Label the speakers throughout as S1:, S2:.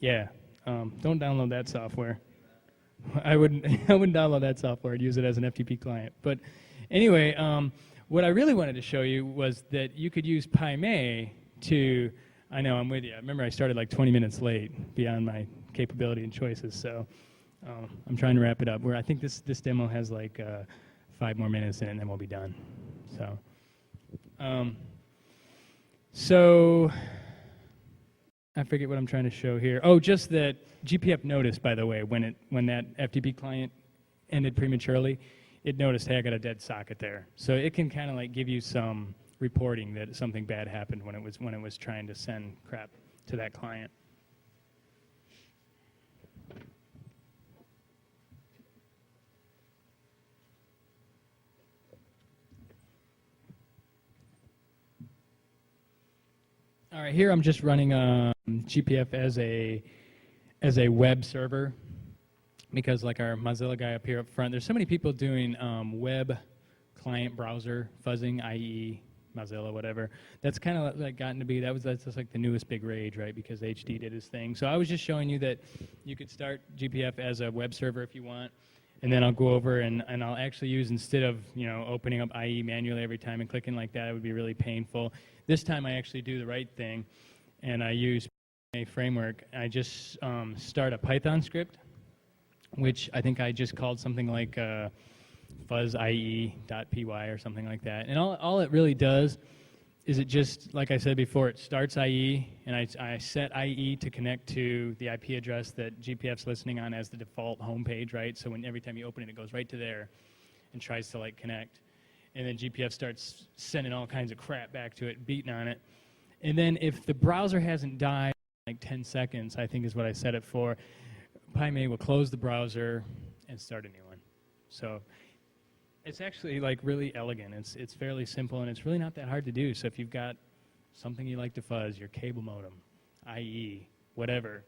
S1: Yeah, don't download that software. I wouldn't I wouldn't download that software and use it as an FTP client. But anyway, what I really wanted to show you was that you could use PyMay to, I know I'm with you. Remember I started like 20 minutes late beyond my capability and choices, so I'm trying to wrap it up. Where I think this demo has like 5 more minutes in it and then we'll be done. So I forget what I'm trying to show here. Oh, just that GPF noticed, by the way, when that FTP client ended prematurely, it noticed, hey, I got a dead socket there. So it can kind of like give you some reporting that something bad happened when it was trying to send crap to that client. All right, here I'm just running GPF as a web server, because like our Mozilla guy up here up front, there's so many people doing web client browser fuzzing, i.e. Mozilla, whatever. That's kind of like gotten to be, that's just like the newest big rage, right? Because HD did his thing. So I was just showing you that you could start GPF as a web server if you want, and then I'll go over and I'll actually use, instead of opening up IE manually every time and clicking like that, it would be really painful. This time I actually do the right thing, and I use a framework. I just start a Python script, which I think I just called something like fuzzie.py or something like that. And all it really does is it just, like I said before, it starts IE, and I set IE to connect to the IP address that GPF's listening on as the default home page, right? So every time you open it, it goes right to there and tries to like connect. And then GPF starts sending all kinds of crap back to it, beating on it. And then if the browser hasn't died in like 10 seconds, I think is what I set it for, PyMay will close the browser and start a new one. So it's actually like really elegant. It's fairly simple, and it's really not that hard to do. So if you've got something you like to fuzz, your cable modem, IE, whatever,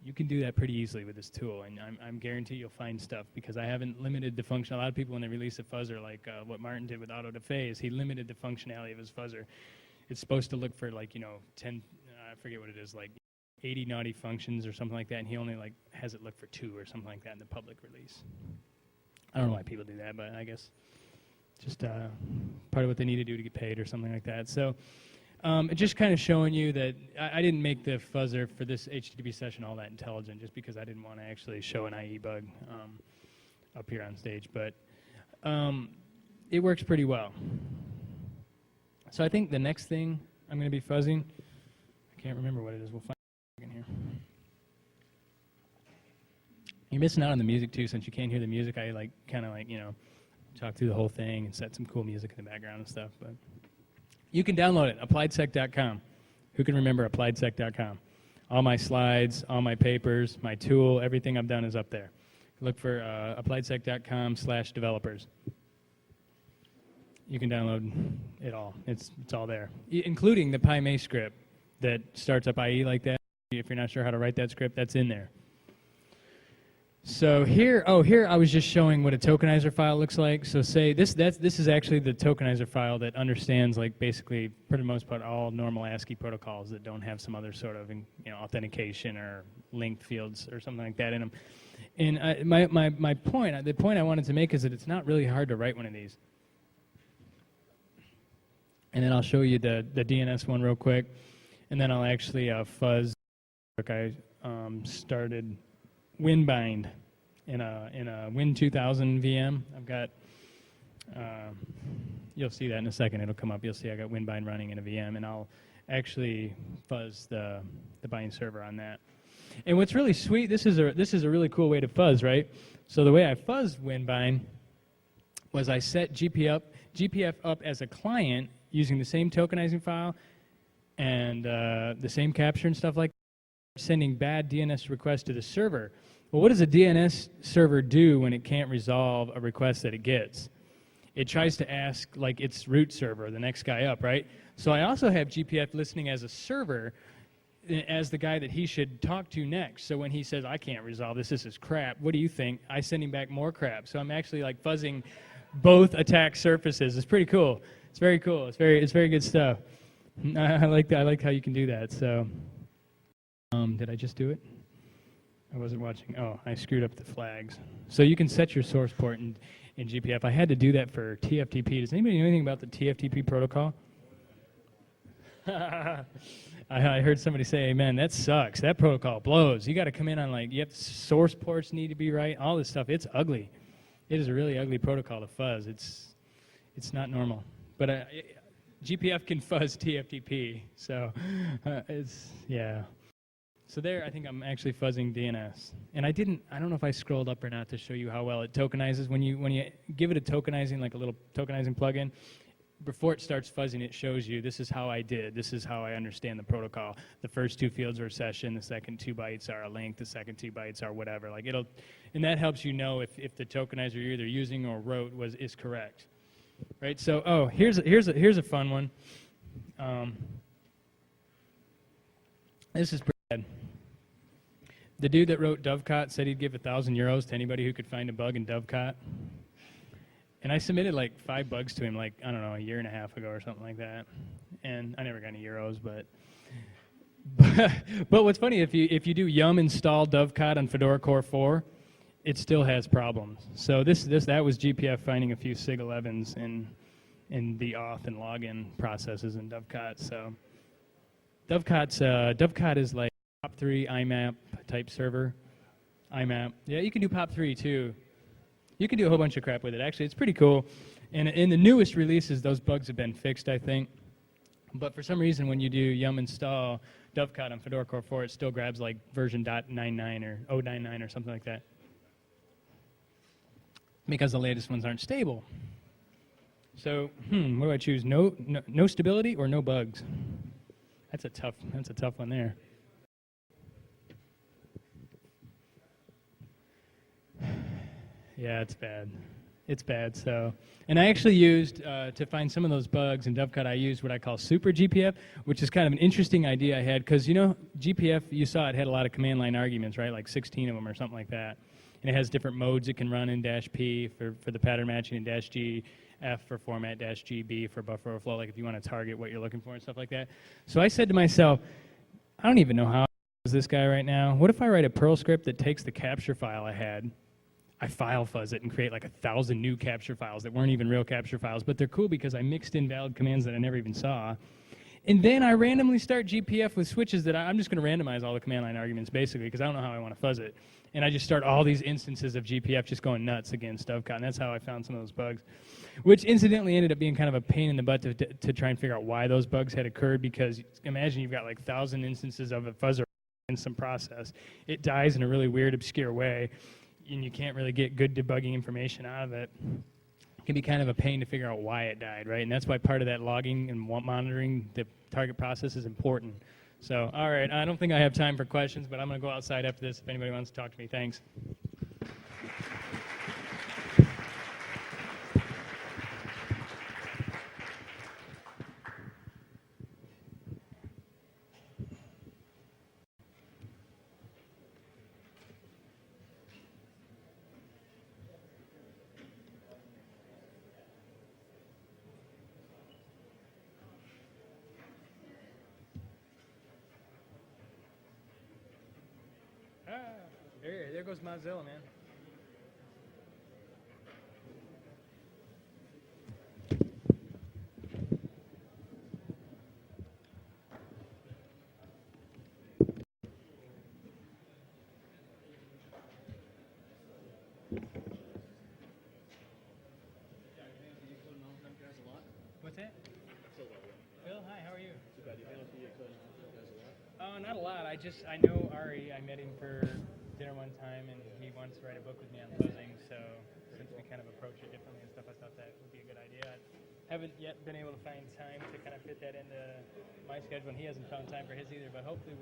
S1: you can do that pretty easily with this tool, and I'm guarantee you'll find stuff, because I haven't limited the function. A lot of people, when they release a fuzzer, like what Martin did with AutoDephase, he limited the functionality of his fuzzer. It's supposed to look for like 10, I forget what it is, like 80 naughty functions or something like that, and he only like has it look for 2 or something like that in the public release. I don't know why people do that, but I guess just part of what they need to do to get paid or something like that. So just kind of showing you that I didn't make the fuzzer for this HTTP session all that intelligent, just because I didn't want to actually show an IE bug up here on stage. But it works pretty well. So I think the next thing I'm going to be fuzzing, I can't remember what it is. We'll find it in here. You're missing out on the music too, since you can't hear the music. I like kind of like talk through the whole thing and set some cool music in the background and stuff. But you can download it, appliedsec.com. Who can remember appliedsec.com? All my slides, all my papers, my tool, everything I've done is up there. Look for appliedsec.com/developers. You can download it all. It's all there, including the PyMay script that starts up IE like that. If you're not sure how to write that script, that's in there. So here I was just showing what a tokenizer file looks like. So say this is actually the tokenizer file that understands, like, basically, for the most part, all normal ASCII protocols that don't have some other sort of authentication or linked fields or something like that in them. And the point I wanted to make is that it's not really hard to write one of these. And then I'll show you the DNS one real quick, and then I'll actually fuzz. I started Winbind in a Win 2000 VM. I've got, you'll see that in a second. It'll come up. You'll see I got Winbind running in a VM, and I'll actually fuzz the bind server on that. And what's really sweet, this is a really cool way to fuzz, right? So the way I fuzzed Winbind was I set GPF up as a client using the same tokenizing file and the same capture and stuff like that, sending bad DNS requests to the server. Well, what does a DNS server do when it can't resolve a request that it gets? It tries to ask, like, its root server, the next guy up, right? So I also have GPF listening as a server, as the guy that he should talk to next. So when he says, I can't resolve this is crap, what do you think? I send him back more crap. So I'm actually like fuzzing both attack surfaces. It's pretty cool. It's very cool. It's very good stuff. I like that. I like how you can do that. So did I just do it? I wasn't watching. Oh, I screwed up the flags. So you can set your source port in GPF. I had to do that for TFTP. Does anybody know anything about the TFTP protocol? I heard somebody say, "Amen." That sucks. That protocol blows. You got to come in on you have source ports need to be right. All this stuff. It's ugly. It is a really ugly protocol to fuzz. It's not normal. But GPF can fuzz TFTP. So yeah. So there, I think I'm actually fuzzing DNS. And I don't know if I scrolled up or not to show you how well it tokenizes. When you give it a tokenizing, like a little tokenizing plugin, before it starts fuzzing, it shows you, this is how I did, this is how I understand the protocol. The first 2 fields are a session, the second 2 bytes are a link, the second 2 bytes are whatever. And that helps you know if the tokenizer you're either using or wrote is correct. Right, so, here's a fun one. This is pretty bad. The dude that wrote Dovecot said he'd give €1,000 to anybody who could find a bug in Dovecot. And I submitted 5 bugs to him, I don't know, a year and a half ago or something like that. And I never got any euros, but what's funny, if you do yum install Dovecot on Fedora Core 4, it still has problems. So that was GPF finding a few SIG11s in the auth and login processes in Dovecot. So Dovecot is like POP3 IMAP type server. IMAP. Yeah, you can do POP3 too. You can do a whole bunch of crap with it. Actually, it's pretty cool. And in the newest releases, those bugs have been fixed, I think. But for some reason, when you do yum install Dovecot on Fedora Core 4, it still grabs version .99 or 099 or something like that. Because the latest ones aren't stable. So, what do I choose? No stability or no bugs? That's a tough one there. Yeah, it's bad. It's bad. So, and I actually used to find some of those bugs in Dovecot. I used what I call Super GPF, which is kind of an interesting idea I had because GPF, you saw it had a lot of command line arguments, right? 16 of them or something like that. And it has different modes it can run in -P for the pattern matching and -G, F for format, -GB for buffer overflow, if you want to target what you're looking for and stuff like that. So I said to myself, I don't even know how is this guy right now. What if I write a Perl script that takes the capture file I had, I file fuzz it and create 1,000 new capture files that weren't even real capture files, but they're cool because I mixed in valid commands that I never even saw. And then I randomly start GPF with switches that I'm just going to randomize all the command line arguments basically because I don't know how I want to fuzz it. And I just start all these instances of GPF just going nuts against Dovecot, and that's how I found some of those bugs, which incidentally ended up being kind of a pain in the butt to try and figure out why those bugs had occurred because imagine you've got 1,000 instances of a fuzzer in some process. It dies in a really weird, obscure way, and you can't really get good debugging information out of it. It can be kind of a pain to figure out why it died, right? And that's why part of that logging and monitoring the target process is important. So, all right, I don't think I have time for questions, but I'm going to go outside after this if anybody wants to talk to me. Thanks. There goes Mozilla, man. What's that? Phil, hi, how are you? Not a lot. I know Ari. I met him for dinner one time, and he wants to write a book with me on fuzzing. So since we kind of approach it differently and stuff, I thought that would be a good idea. I haven't yet been able to find time to kind of fit that into my schedule, and he hasn't found time for his either. But hopefully.